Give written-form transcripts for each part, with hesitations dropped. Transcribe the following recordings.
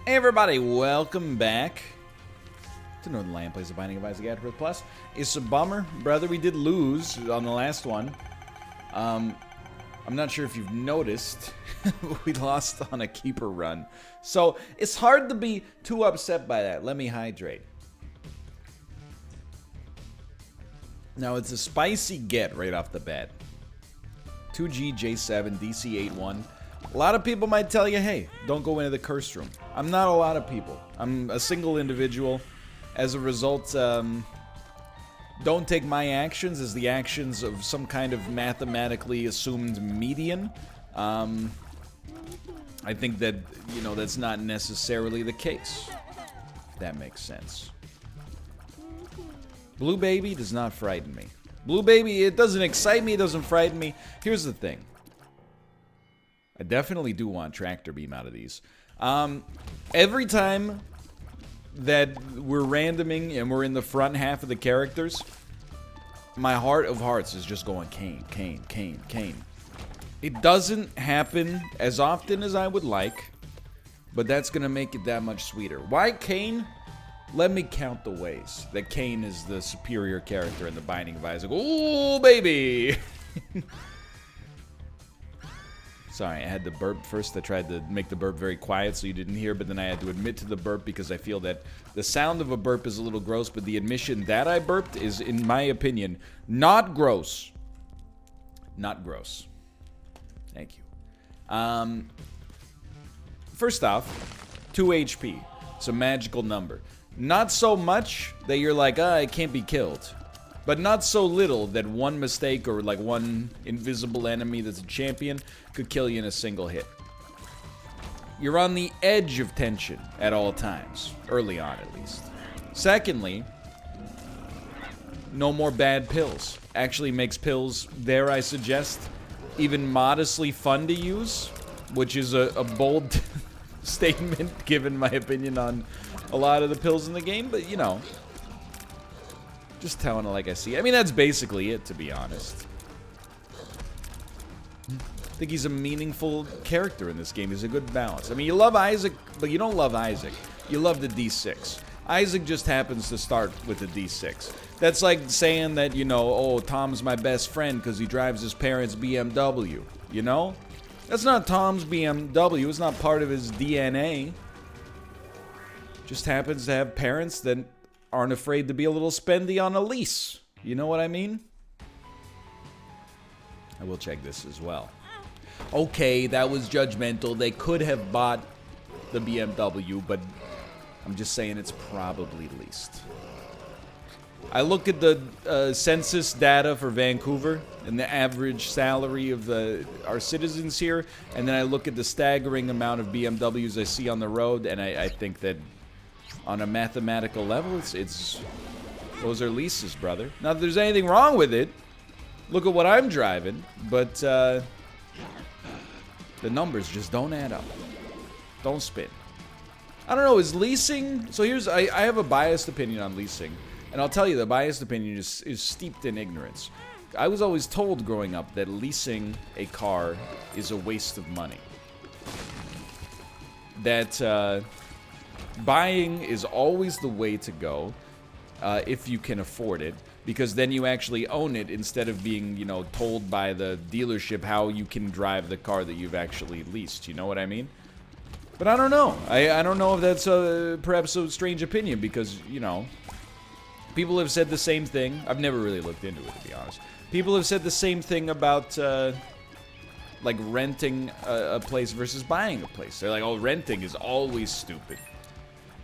Hey everybody, welcome back to Northernlion Plays The Binding of Isaac AFTERBIRTH Plus. It's a bummer, brother. We did lose on the last one. I'm not sure if you've noticed, we lost on a keeper run. So it's hard to be too upset by that. Let me hydrate. Now it's a spicy get right off the bat. 2G, J7, DC 8-1. A lot of people might tell you, hey, don't go into the cursed room. I'm not a lot of people. I'm a single individual. As a result, don't take my actions as the actions of some kind of mathematically assumed median. I think that, you know, that's not necessarily the case. If that makes sense. Blue Baby does not frighten me. Blue Baby, it doesn't excite me, it doesn't frighten me. Here's the thing. I definitely do want Tractor Beam out of these. Every time that we're randoming and we're in the front half of the characters, my heart of hearts is just going Cain, Cain, Cain, Cain. It doesn't happen as often as I would like, but that's going to make it that much sweeter. Why Cain? Let me count the ways that Cain is the superior character in the Binding of Isaac. Ooh, baby! Sorry, I had to burp first. I tried to make the burp very quiet so you didn't hear, but then I had to admit to the burp because I feel that the sound of a burp is a little gross, but the admission that I burped is, in my opinion, not gross. Not gross. Thank you. First off, 2 HP. It's a magical number. Not so much that you're like, it can't be killed. But not so little that one mistake or like one invisible enemy that's a champion could kill you in a single hit. You're on the edge of tension at all times, early on at least. Secondly, no more bad pills. Actually makes pills, dare I suggest, even modestly fun to use, which is a bold statement given my opinion on a lot of the pills in the game, but you know. Just telling it like I see. I mean, that's basically it, to be honest. I think he's a meaningful character in this game. He's a good balance. I mean, you love Isaac, but you don't love Isaac. You love the D6. Isaac just happens to start with the D6. That's like saying that, you know, oh, Tom's my best friend because he drives his parents' BMW. You know? That's not Tom's BMW. It's not part of his DNA. Just happens to have parents that aren't afraid to be a little spendy on a lease. You know what I mean? I will check this as well. Okay, that was judgmental. They could have bought the BMW, but I'm just saying it's probably leased. I look at the census data for Vancouver and the average salary of our citizens here, and then I look at the staggering amount of BMWs I see on the road, and I think that on a mathematical level, it's those are leases, brother. Not that there's anything wrong with it. Look at what I'm driving, but the numbers just don't add up. Don't spin. I don't know, is leasing... So here's... I have a biased opinion on leasing, and I'll tell you, the biased opinion is steeped in ignorance. I was always told growing up that leasing a car is a waste of money. That, buying is always the way to go, if you can afford it, because then you actually own it instead of being, you know, told by the dealership how you can drive the car that you've actually leased. You know what I mean? But I don't know. I don't know if that's perhaps a strange opinion because, you know, people have said the same thing. I've never really looked into it, to be honest. People have said the same thing about, like, renting a place versus buying a place. They're like, oh, renting is always stupid.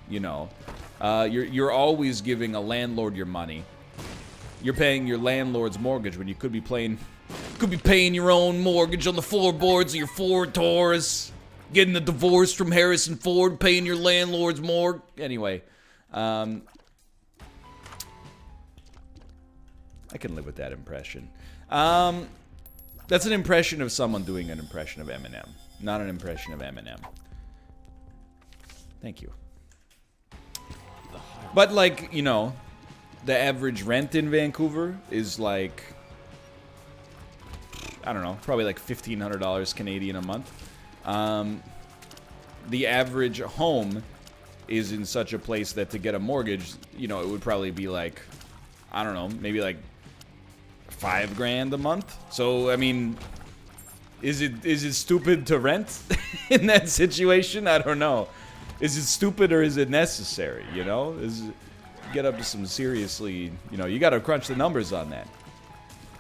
You know, you're always giving a landlord your money. You're paying your landlord's mortgage when you could be paying your own mortgage on the floorboards of your Ford Taurus, getting a divorce from Harrison Ford, paying your landlord's mortgage. Anyway, I can live with that impression. That's an impression of someone doing an impression of Eminem, not an impression of Eminem. Thank you. But, like, you know, the average rent in Vancouver is, like, I don't know, probably like $1,500 Canadian a month. the average home is in such a place that to get a mortgage, you know, it would probably be like, I don't know, maybe like $5,000 a month. So, I mean, is it stupid to rent in that situation? I don't know. Is it stupid or is it necessary, you know? Get up to some seriously, you know, you got to crunch the numbers on that.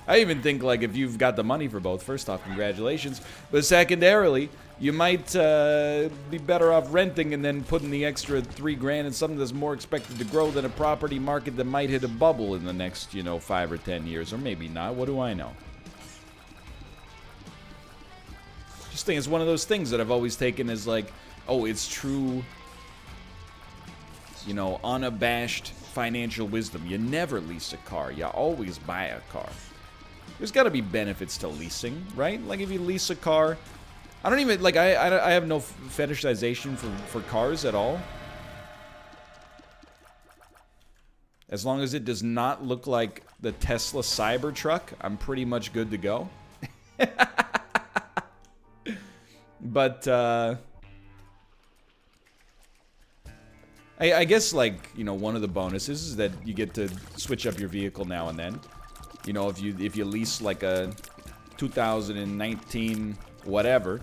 I even think, like, if you've got the money for both, first off, congratulations. But secondarily, you might be better off renting and then putting the extra $3,000 in something that's more expected to grow than a property market that might hit a bubble in the next, you know, 5 or 10 years. Or maybe not. What do I know? Just think it's one of those things that I've always taken as, like, oh, it's true, you know, unabashed financial wisdom. You never lease a car. You always buy a car. There's got to be benefits to leasing, right? Like, if you lease a car, I don't even, like, I have no fetishization for cars at all. As long as it does not look like the Tesla Cybertruck, I'm pretty much good to go. But, I guess, like, you know, one of the bonuses is that you get to switch up your vehicle now and then. You know, if you lease like a 2019 whatever,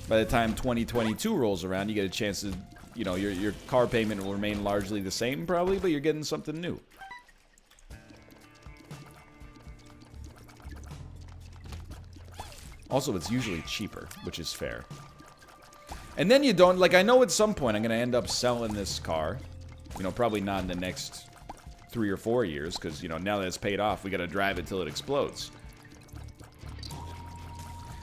by the time 2022 rolls around, you get a chance to, you know, your car payment will remain largely the same probably, but you're getting something new. Also, it's usually cheaper, which is fair. And then you don't, like, I know at some point I'm going to end up selling this car. You know, probably not in the next 3 or 4 years, because, you know, now that it's paid off, we got to drive it till it explodes.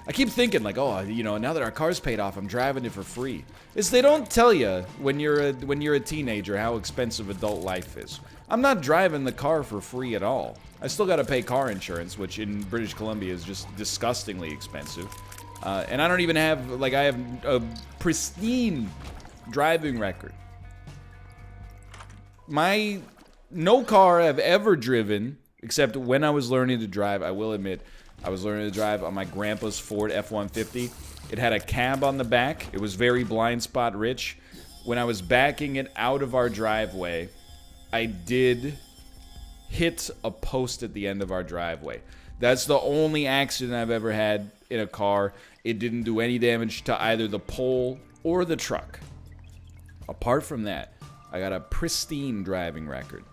I keep thinking, like, oh, you know, now that our car's paid off, I'm driving it for free. They don't tell you when you're a teenager how expensive adult life is. I'm not driving the car for free at all. I still got to pay car insurance, which in British Columbia is just disgustingly expensive. And I don't even have, like, I have a pristine driving record. No car I've ever driven, except when I was learning to drive, I will admit, I was learning to drive on my grandpa's Ford F-150. It had a cab on the back. It was very blind spot rich. When I was backing it out of our driveway, I did hit a post at the end of our driveway. That's the only accident I've ever had in a car. It didn't do any damage to either the pole or the truck. Apart from that, I got a pristine driving record.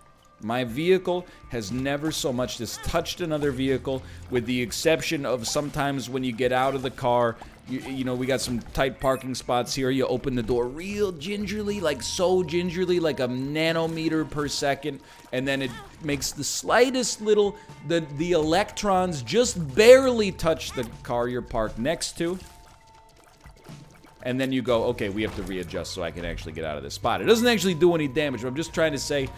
My vehicle has never so much as touched another vehicle, with the exception of sometimes when you get out of the car, you know, we got some tight parking spots here. You open the door real gingerly, like so gingerly, like a nanometer per second, and then it makes the slightest little, the electrons just barely touch the car you're parked next to. And then you go, okay, we have to readjust so I can actually get out of this spot. It doesn't actually do any damage, but I'm just trying to say,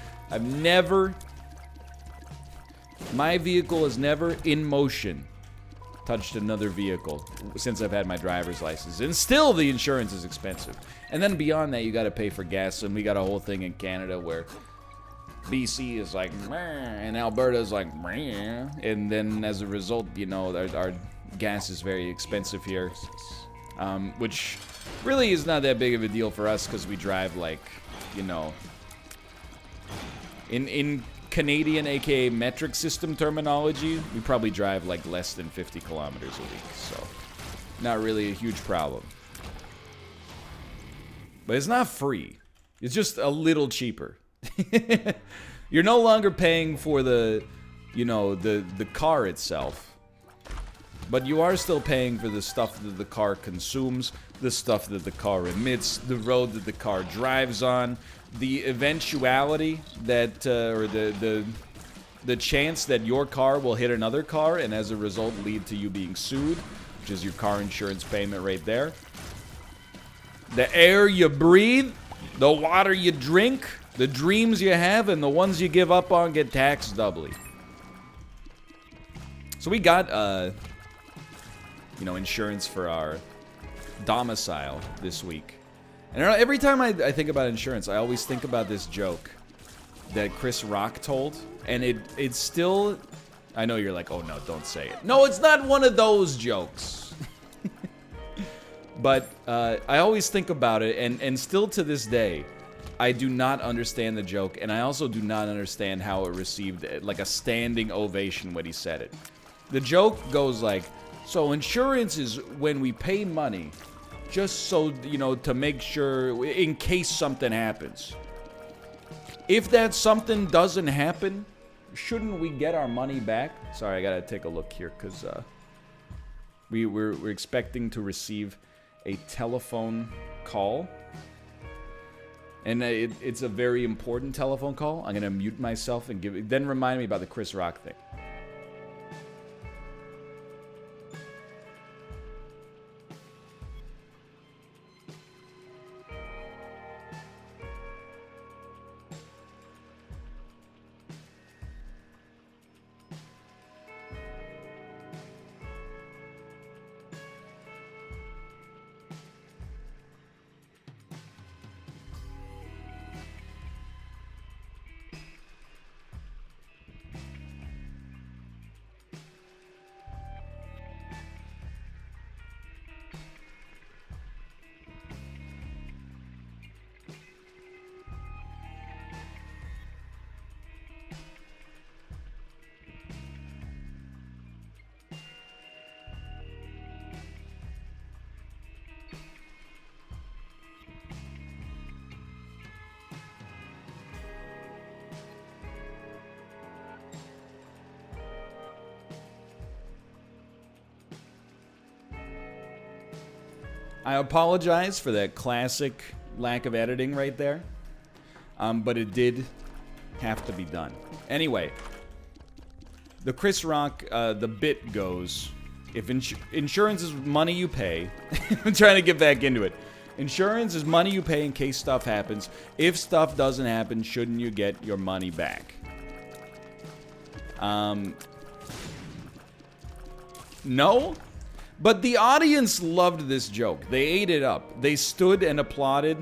my vehicle has never, in motion, touched another vehicle since I've had my driver's license. And still, the insurance is expensive. And then beyond that, you got to pay for gas. And we got a whole thing in Canada where BC is like, meh, and Alberta is like, meh. And then as a result, you know, our gas is very expensive here. Which really is not that big of a deal for us because we drive, like, you know, in Canadian, aka metric system terminology, we probably drive like less than 50 kilometers a week, so not really a huge problem. But it's not free. It's just a little cheaper. You're no longer paying for the, you know, the car itself. But you are still paying for the stuff that the car consumes, the stuff that the car emits, the road that the car drives on, the eventuality that, or the chance that your car will hit another car and as a result lead to you being sued, which is your car insurance payment right there. The air you breathe, the water you drink, the dreams you have, and the ones you give up on get taxed doubly. So we got, you know, insurance for our domicile this week. And every time I think about insurance, I always think about this joke that Chris Rock told. And it's still... I know you're like, oh no, don't say it. No, it's not one of those jokes. But I always think about it, and still to this day, I do not understand the joke, and I also do not understand how it received like a standing ovation when he said it. The joke goes like, so insurance is when we pay money just so, you know, to make sure in case something happens. If that something doesn't happen, shouldn't we get our money back? Sorry, I gotta take a look here because we're expecting to receive a telephone call. And it's a very important telephone call. I'm gonna mute myself and then remind me about the Chris Rock thing. I apologize for that classic lack of editing right there, but it did have to be done. Anyway, the Chris Rock, the bit goes, if insurance is money you pay, I'm trying to get back into it. Insurance is money you pay in case stuff happens. If stuff doesn't happen, shouldn't you get your money back? No? But the audience loved this joke. They ate it up. They stood and applauded.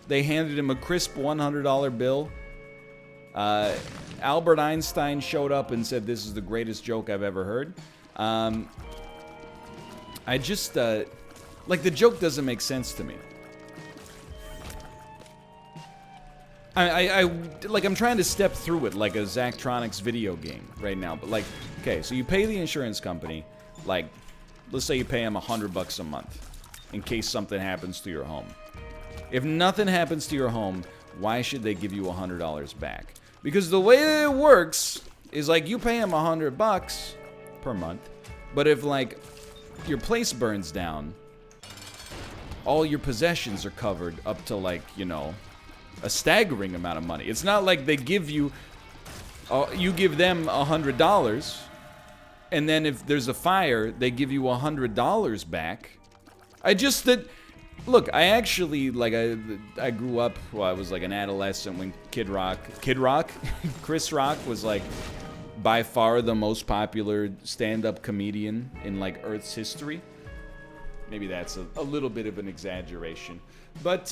They handed him a crisp $100 bill. Albert Einstein showed up and said, "This is the greatest joke I've ever heard." I just, like, the joke doesn't make sense to me. I'm trying to step through it like a Zachtronics video game right now. But, like, okay, so you pay the insurance company, like, let's say you pay them $100 a month in case something happens to your home. If nothing happens to your home, why should they give you $100 back? Because the way that it works is like you pay them $100 per month, but if like your place burns down, all your possessions are covered up to like, you know, a staggering amount of money. It's not like they give you, you give them $100. And then if there's a fire, they give you $100 back. Look, I actually, like, I grew up, well, I was like an adolescent when Chris Rock was like by far the most popular stand-up comedian in like Earth's history. Maybe that's a little bit of an exaggeration. But,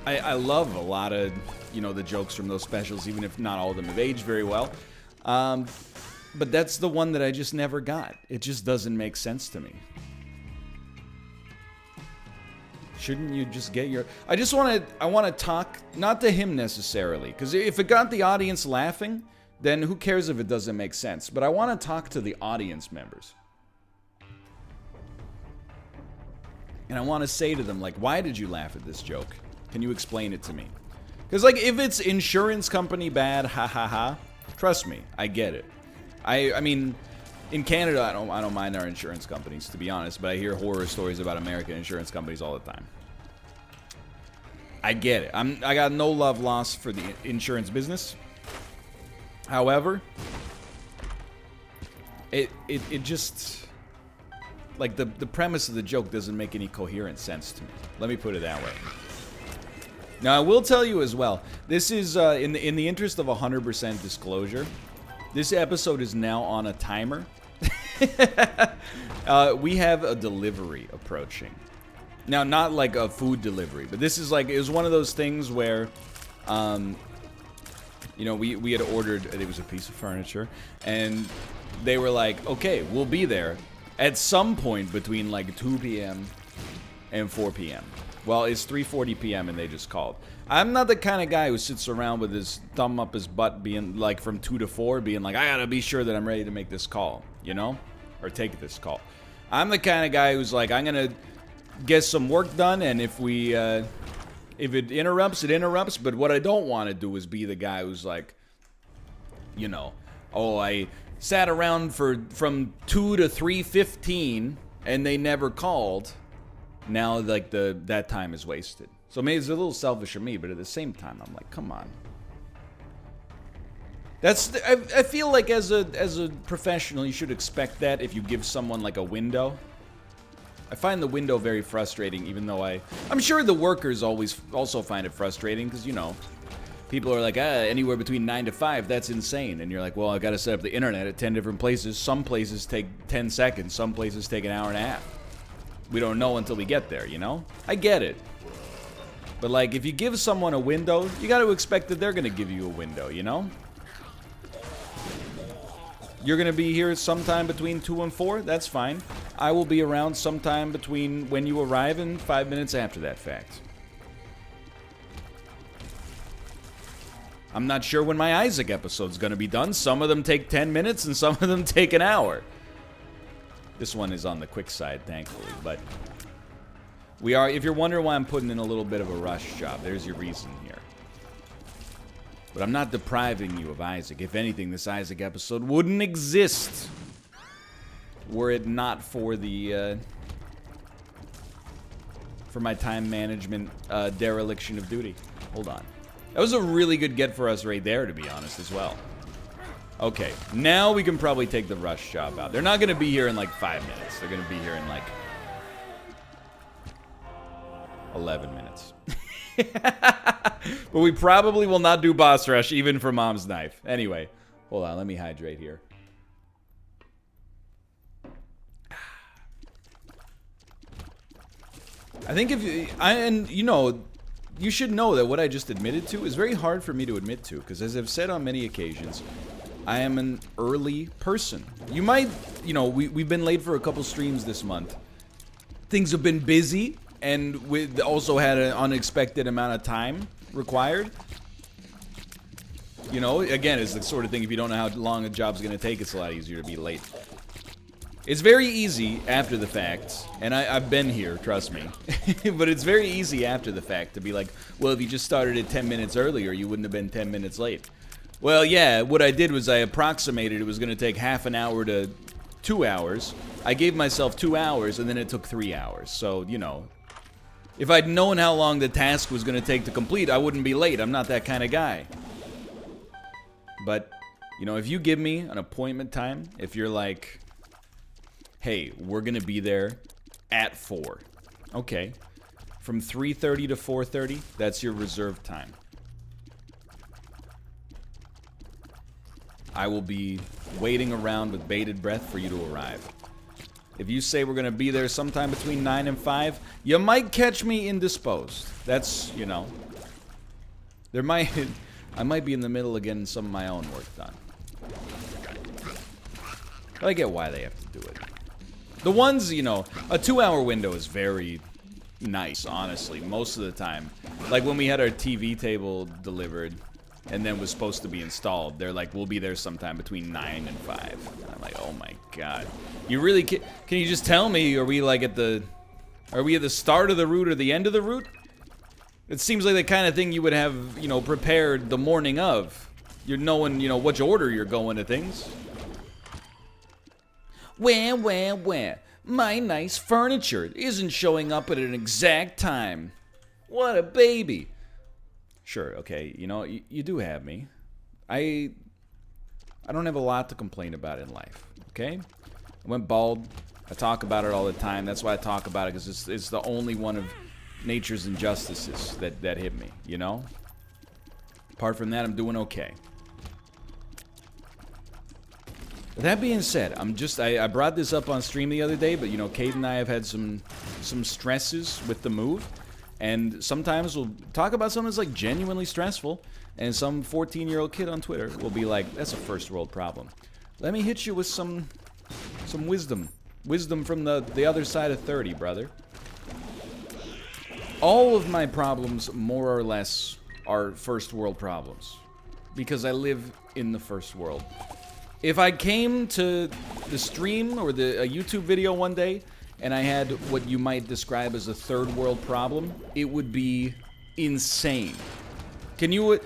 I love a lot of, you know, the jokes from those specials, even if not all of them have aged very well. But that's the one that I just never got. It just doesn't make sense to me. Shouldn't you just get your... I want to talk, not to him necessarily, because if it got the audience laughing, then who cares if it doesn't make sense? But I want to talk to the audience members. And I want to say to them, like, why did you laugh at this joke? Can you explain it to me? Because, like, if it's insurance company bad, ha ha ha, trust me, I get it. I mean, in Canada, I don't mind our insurance companies, to be honest, but I hear horror stories about American insurance companies all the time. I get it. I got no love lost for the insurance business. However, it just, like, the premise of the joke doesn't make any coherent sense to me. Let me put it that way. Now, I will tell you as well, this is, in the interest of 100% disclosure, this episode is now on a timer. We have a delivery approaching. Now, not like a food delivery, but this is like, it was one of those things where, you know, we had ordered, it was a piece of furniture, and they were like, okay, we'll be there, at some point between like 2 p.m. and 4 p.m. Well, it's 3:40 p.m. and they just called. I'm not the kind of guy who sits around with his thumb up his butt being like from 2 to 4 being like, I gotta be sure that I'm ready to make this call, you know? Or take this call. I'm the kind of guy who's like, I'm gonna get some work done, and if it interrupts, it interrupts. But what I don't want to do is be the guy who's like, you know, oh, I sat around from 2 to 3:15 and they never called. Now, like, that time is wasted. So maybe it's a little selfish of me, but at the same time, I'm like, come on. I feel like as a professional, you should expect that if you give someone like a window. I find the window very frustrating, even though I'm sure the workers also find it frustrating, because, you know, people are like, anywhere between 9 to 5, that's insane. And you're like, well, I got to set up the internet at 10 different places. Some places take 10 seconds. Some places take an hour and a half. We don't know until we get there, you know? I get it. But, like, if you give someone a window, you got to expect that they're going to give you a window, you know? You're going to be here sometime between 2 and 4? That's fine. I will be around sometime between when you arrive and 5 minutes after that fact. I'm not sure when my Isaac episode's going to be done. Some of them take 10 minutes and some of them take an hour. This one is on the quick side, thankfully, but we are, if you're wondering why I'm putting in a little bit of a rush job, there's your reason here. But I'm not depriving you of Isaac. If anything, this Isaac episode wouldn't exist were it not for the, for my time management dereliction of duty. Hold on. That was a really good get for us right there, to be honest, as well. Okay, now we can probably take the rush job out. They're not going to be here in like 5 minutes. They're going to be here in like 11 minutes. But we probably will not do boss rush, even for Mom's Knife. Anyway, hold on, let me hydrate here. I think if you, and you know, you should know that what I just admitted to is very hard for me to admit to, because as I've said on many occasions, I am an early person. You might, you know, we've been late for a couple streams this month. Things have been busy, and we also had an unexpected amount of time required. You know, again, it's the sort of thing, if you don't know how long a job's gonna take, it's a lot easier to be late. It's very easy after the fact, and I've been here, trust me. But it's very easy after the fact to be like, well, if you just started it 10 minutes earlier, you wouldn't have been 10 minutes late. Well, yeah, what I did was I approximated it was going to take half an hour to 2 hours. I gave myself 2 hours, and then it took 3 hours. So, you know, if I'd known how long the task was going to take to complete, I wouldn't be late. I'm not that kind of guy. But, you know, if you give me an appointment time, if you're like, hey, we're going to be there at 4. Okay. From 3:30 to 4:30, that's your reserved time. I will be waiting around with bated breath for you to arrive. If you say we're going to be there sometime between 9 and 5, you might catch me indisposed. That's, you know, I might be in the middle of getting some of my own work done. But I get why they have to do it. The ones, you know, a 2-hour window is very nice, honestly, most of the time. Like when we had our TV table delivered and then was supposed to be installed, they're like, we'll be there sometime between 9 and 5. And I'm like, oh my god. You really can you just tell me, are we at the start of the route or the end of the route? It seems like the kind of thing you would have, you know, prepared the morning of. You're knowing, you know, which order you're going to things. Where? My nice furniture isn't showing up at an exact time. What a baby. Sure, okay, you know, you do have me. I don't have a lot to complain about in life, okay? I went bald. I talk about it all the time. That's why I talk about it, because it's the only one of nature's injustices that hit me, you know? Apart from that, I'm doing okay. That being said, I brought this up on stream the other day, but, you know, Kate and I have had some stresses with the move. And sometimes we'll talk about something that's like genuinely stressful, and some 14-year-old kid on Twitter will be like, that's a first world problem. Let me hit you with some wisdom. Wisdom from the other side of 30, brother. All of my problems, more or less, are first world problems. Because I live in the first world. If I came to the stream or a YouTube video one day, and I had what you might describe as a third world problem, it would be insane. Can you...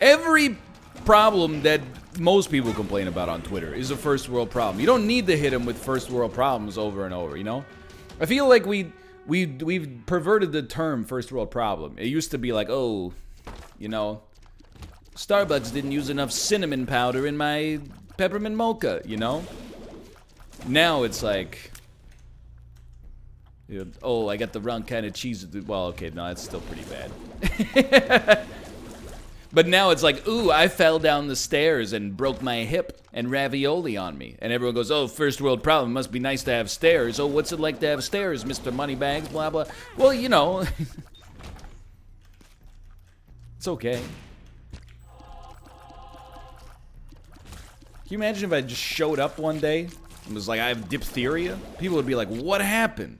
Every problem that most people complain about on Twitter is a first world problem. You don't need to hit them with first world problems over and over, you know? I feel like we've perverted the term first world problem. It used to be like, oh, you know, Starbucks didn't use enough cinnamon powder in my peppermint mocha, you know? Now it's like, oh, I got the wrong kind of cheese. Well, okay, no, that's still pretty bad. But now it's like, ooh, I fell down the stairs and broke my hip and ravioli on me. And everyone goes, oh, first world problem, must be nice to have stairs. Oh, what's it like to have stairs, Mr. Moneybags, blah, blah. Well, you know, it's okay. Can you imagine if I just showed up one day and was like, I have diphtheria? People would be like, what happened?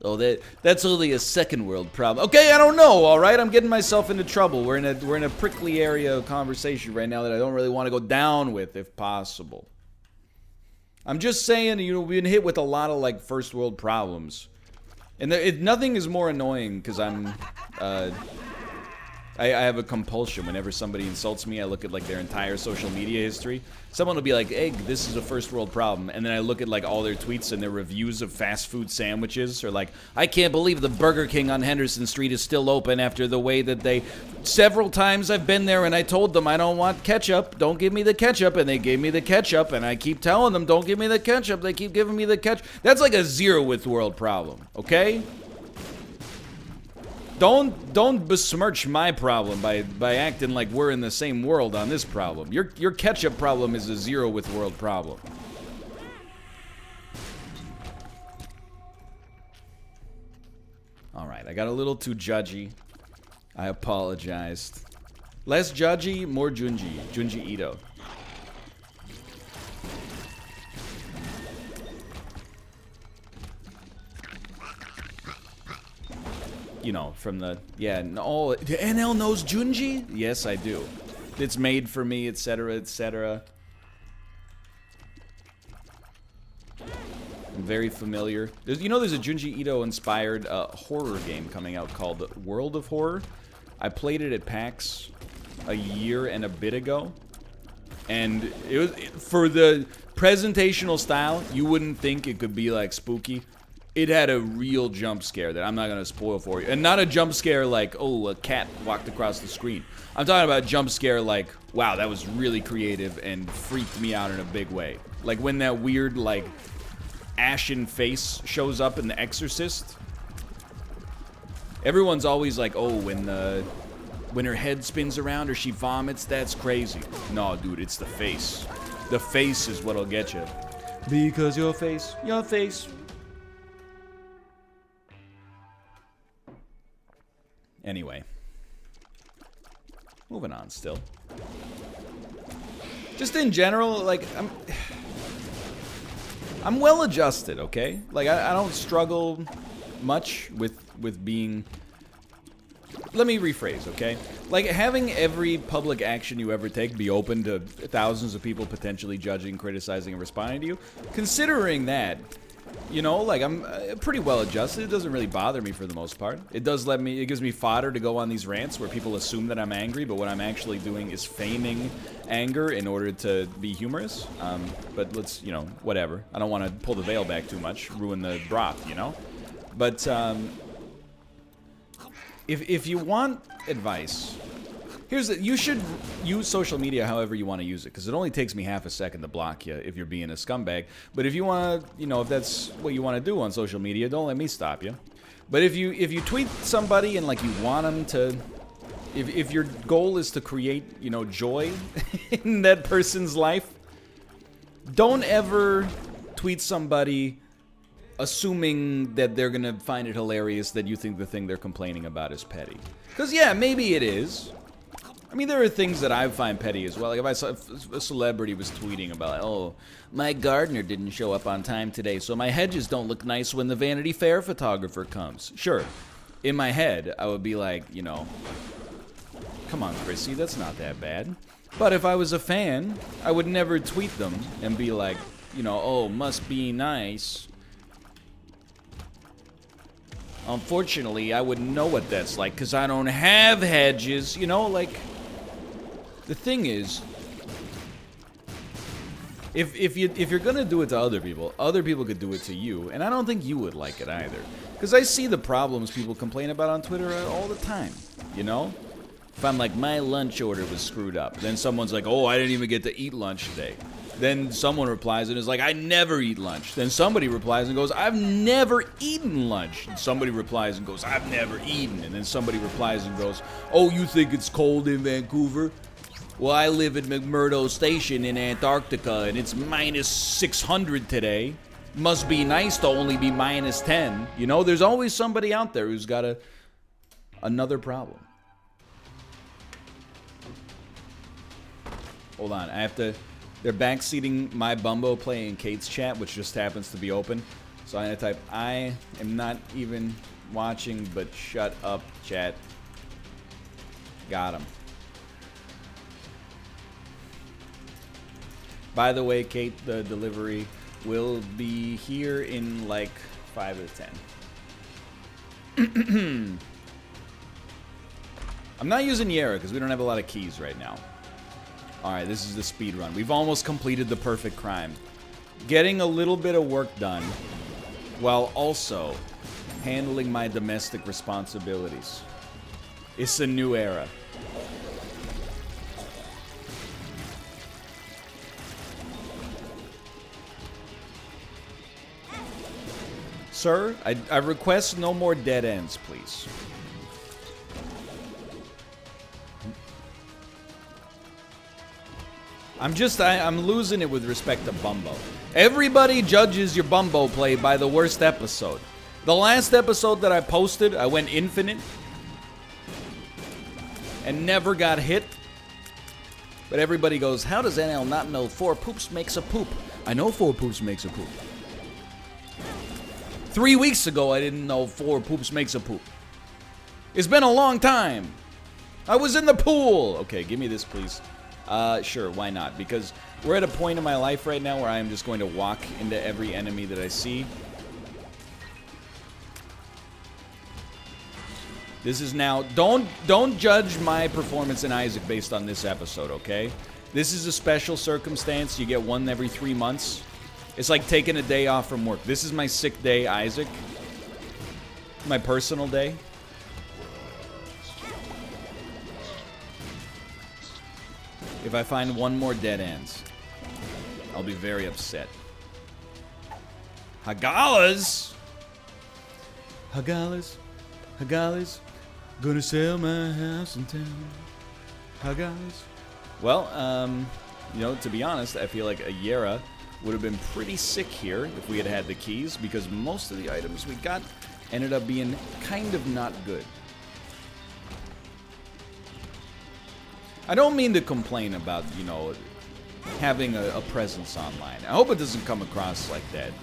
Oh, that's only a second world problem. Okay, I don't know, all right? I'm getting myself into trouble. We're in a prickly area of conversation right now that I don't really want to go down with, if possible. I'm just saying, you know, we've been hit with a lot of, like, first world problems. And nothing is more annoying, because I have a compulsion. Whenever somebody insults me, I look at, like, their entire social media history. Someone will be like, hey, this is a first world problem. And then I look at, like, all their tweets and their reviews of fast food sandwiches. Or, like, I can't believe the Burger King on Henderson Street is still open after the way that they... Several times I've been there and I told them I don't want ketchup. Don't give me the ketchup. And they gave me the ketchup. And I keep telling them, don't give me the ketchup. They keep giving me the ketchup. That's like a zero with world problem, okay? Don't besmirch my problem by acting like we're in the same world on this problem. Your ketchup problem is a zero with world problem. All right, I got a little too judgy. I apologized. Less judgy, more Junji Ito. You know, from the, yeah, no, NL knows Junji? Yes, I do. It's made for me, etc., etc. I'm very familiar. There's a Junji Ito-inspired horror game coming out called World of Horror. I played it at PAX a year and a bit ago. And it was, for the presentational style, you wouldn't think it could be, like, spooky. It had a real jump scare that I'm not going to spoil for you. And not a jump scare like, oh, a cat walked across the screen. I'm talking about a jump scare like, wow, that was really creative and freaked me out in a big way. Like when that weird, like, ashen face shows up in The Exorcist. Everyone's always like, oh, when her head spins around or she vomits, that's crazy. No, dude, it's the face. The face is what'll get you. Because your face. Anyway, moving on still. Just in general, like, I'm well adjusted, okay? Like, I don't struggle much with being... Let me rephrase, okay? Like, having every public action you ever take be open to thousands of people potentially judging, criticizing, and responding to you. Considering that... You know, like, I'm pretty well adjusted. It doesn't really bother me for the most part. It gives me fodder to go on these rants where people assume that I'm angry, but what I'm actually doing is feigning anger in order to be humorous. But let's, you know, whatever. I don't want to pull the veil back too much, ruin the broth, you know? But, if you want advice... you should use social media however you want to use it, because it only takes me half a second to block you if you're being a scumbag. But if you want to, you know, if that's what you want to do on social media, don't let me stop you. But if you tweet somebody and, like, you want them to, if your goal is to create, you know, joy in that person's life, don't ever tweet somebody assuming that they're gonna find it hilarious that you think the thing they're complaining about is petty. Because, yeah, maybe it is. mean, there are things that I find petty as well. Like if I saw if a celebrity was tweeting about, like, oh, my gardener didn't show up on time today, so my hedges don't look nice when the Vanity Fair photographer comes. Sure, in my head, I would be like, you know, come on, Chrissy, that's not that bad. But if I was a fan, I would never tweet them and be like, you know, oh, must be nice. Unfortunately, I wouldn't know what that's like because I don't have hedges. You know, like, the thing is, if you're gonna do it to other people could do it to you, and I don't think you would like it either. Because I see the problems people complain about on Twitter all the time, you know? If I'm like, my lunch order was screwed up, then someone's like, oh, I didn't even get to eat lunch today. Then someone replies and is like, I never eat lunch. Then somebody replies and goes, I've never eaten lunch. And somebody replies and goes, I've never eaten. And then somebody replies and goes, oh, you think it's cold in Vancouver? Well, I live at McMurdo Station in Antarctica, and it's minus 600 today. Must be nice to only be minus 10. You know, there's always somebody out there who's got another problem. Hold on, I have to... They're backseating my Bumbo play in Kate's chat, which just happens to be open. So I'm going to type, I am not even watching, but shut up, chat. Got him. By the way, Kate, the delivery will be here in like 5 to 10. I'm not using Yara because we don't have a lot of keys right now. Alright, this is the speed run. We've almost completed the perfect crime. Getting a little bit of work done while also handling my domestic responsibilities. It's a new era. Sir, I request no more dead ends, please. I'm losing it with respect to Bumbo. Everybody judges your Bumbo play by the worst episode. The last episode that I posted, I went infinite and never got hit. But everybody goes, how does NL not know 4 poops makes a poop? I know 4 poops makes a poop. 3 weeks ago, I didn't know 4 poops makes a poop. It's been a long time. I was in the pool. Okay, give me this, please. Sure, why not? Because we're at a point in my life right now where I am just going to walk into every enemy that I see. This is now... Don't judge my performance in Isaac based on this episode, okay? This is a special circumstance. You get one every 3 months. It's like taking a day off from work. This is my sick day, Isaac. My personal day. If I find one more dead ends, I'll be very upset. Hagalas! Hagalas. Hagalas. Gonna sell my house in town. Hagalas. Well, you know, to be honest, I feel like a Yera would have been pretty sick here if we had had the keys, because most of the items we got ended up being kind of not good. I don't mean to complain about, you know, having a presence online. I hope it doesn't come across like that.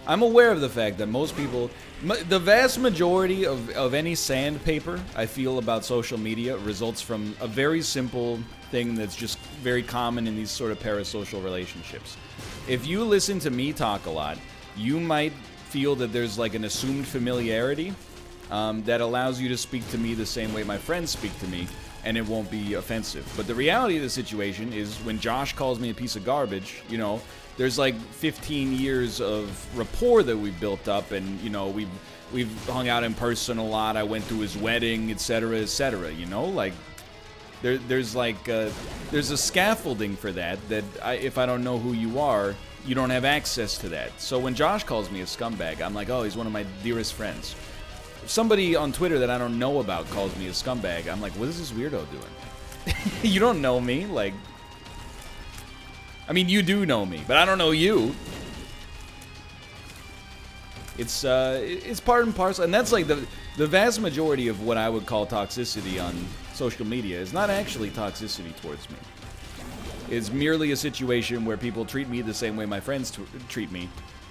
I'm aware of the fact that most people, the vast majority of any sandpaper I feel about social media results from a very simple thing that's just very common in these sort of parasocial relationships. If you listen to me talk a lot, you might feel that there's like an assumed familiarity that allows you to speak to me the same way my friends speak to me, and it won't be offensive. But the reality of the situation is when Josh calls me a piece of garbage, you know, there's like 15 years of rapport that we've built up, and, you know, we've hung out in person a lot. I went to his wedding, etc., you know, like there's a scaffolding for that if I don't know who you are, you don't have access to that. So when Josh calls me a scumbag, I'm like, oh, he's one of my dearest friends. If somebody on Twitter that I don't know about calls me a scumbag, I'm like, what is this weirdo doing? You don't know me, like... I mean, you do know me, but I don't know you. It's part and parcel, and that's like the vast majority of what I would call toxicity on social media is not actually toxicity towards me. It's merely a situation where people treat me the same way my friends treat me.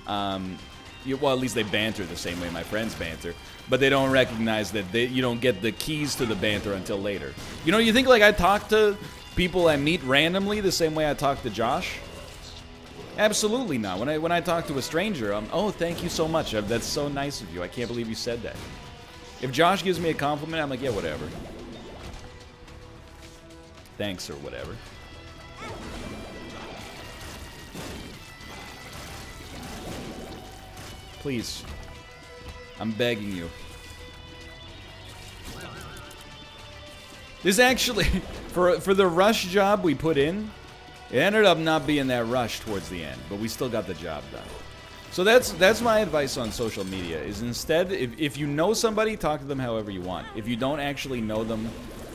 Well, at least they banter the same way my friends banter, but they don't recognize that you don't get the keys to the banter until later. You know, you think like I talk to people I meet randomly the same way I talk to Josh? Absolutely not. When I talk to a stranger, oh, thank you so much. That's so nice of you. I can't believe you said that. If Josh gives me a compliment, I'm like, yeah, whatever. Thanks or whatever. Please. I'm begging you. This actually, for the rush job we put in, it ended up not being that rush towards the end, but we still got the job done. So that's my advice on social media, is instead, if you know somebody, talk to them however you want. If you don't actually know them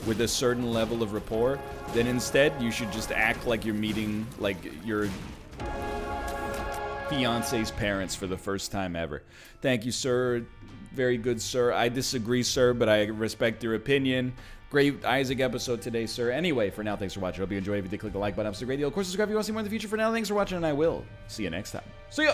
with a certain level of rapport, then instead you should just act like you're meeting like your fiance's parents for the first time ever. Thank you, sir. Very good, sir. I disagree, sir, but I respect your opinion. Great Isaac episode today, sir. Anyway, for now, thanks for watching. Hope you enjoyed. If you did, click the like button. Up to the great deal. Of course, subscribe if you want to see more in the future. For now, thanks for watching, and I will see you next time. See ya!